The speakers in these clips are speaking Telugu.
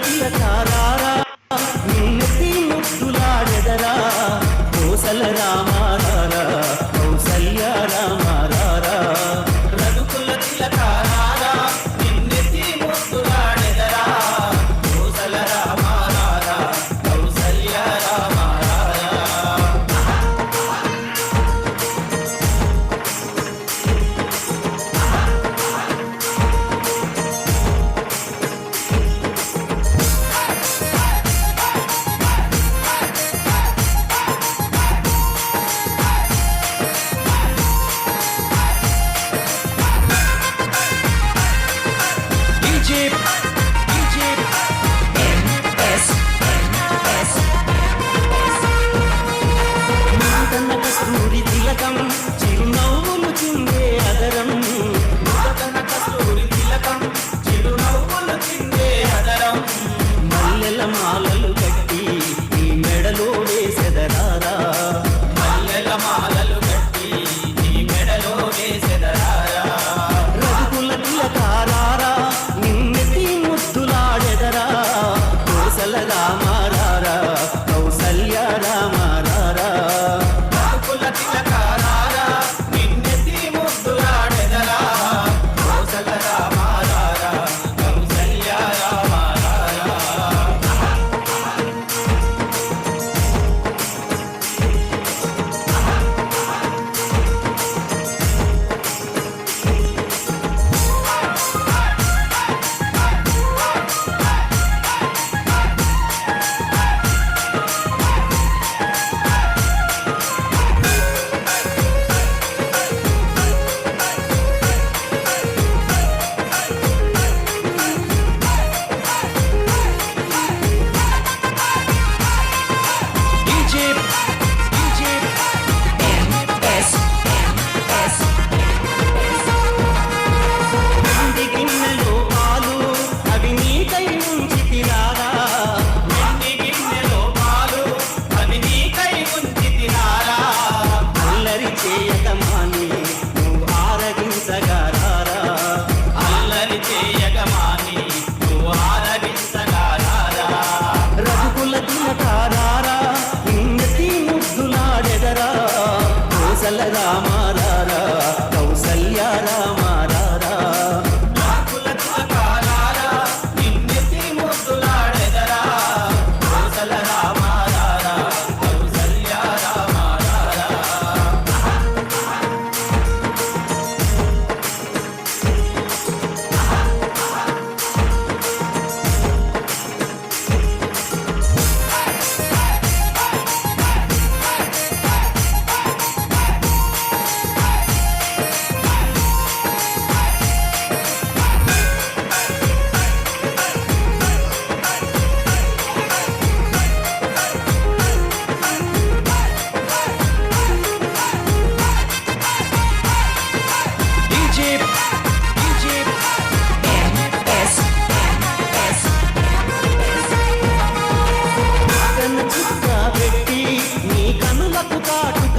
తిలకారారా నిన్నెత్తి ముద్దులాడెదరా కోసల రామారారా కౌసల్య రామారారా రఘుకుల తిలకారారా నిన్నెత్తి ముద్దులాడెదరా కోసల రామారారా కౌసల్య రామారారా కస్తూరి తిలకం చిరునవ్వులు చిందే అదరం కస్తూరి తిలకం చిరునవ్వులు చిందే అదరం మల్లెల మాలలు కట్టి ఈ మెడలో వేసెదరారా మల్లెల మాలలు కట్టి ఈ మెడలో వేసెదరారా రఘుకుల తిలకారారా నిన్నెత్తి ముద్దులాడెదరా కోసల రామారారా కౌసల్య రామారారా తిలకారారా నిన్నెత్తి ముద్దులాడెదరా కోసల రామారారా కౌసల్య రామారారా చేయగమాని నువ్వు ఆరగించగారారా అల్లరి చేయగమాని నువ్వు ఆరగించగారారా రఘుకుల తిలకారారా నిన్నెత్తి ముద్దులాడెదరా కోసల రామారారా కౌసల్య రామారారా రఘుకుల తిలకారారా నిన్నెత్తి ముద్దులాడెదరా కోసల రామారారా కౌసల్య రామారారా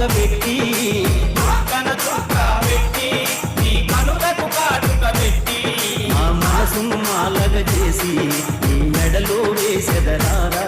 పెట్టి కన చుక్క పెట్టి నీ కనులకు కాటుక పెట్టి ఆ మనసును మాలగ చేసి నీ మెడలో వేసెదరారా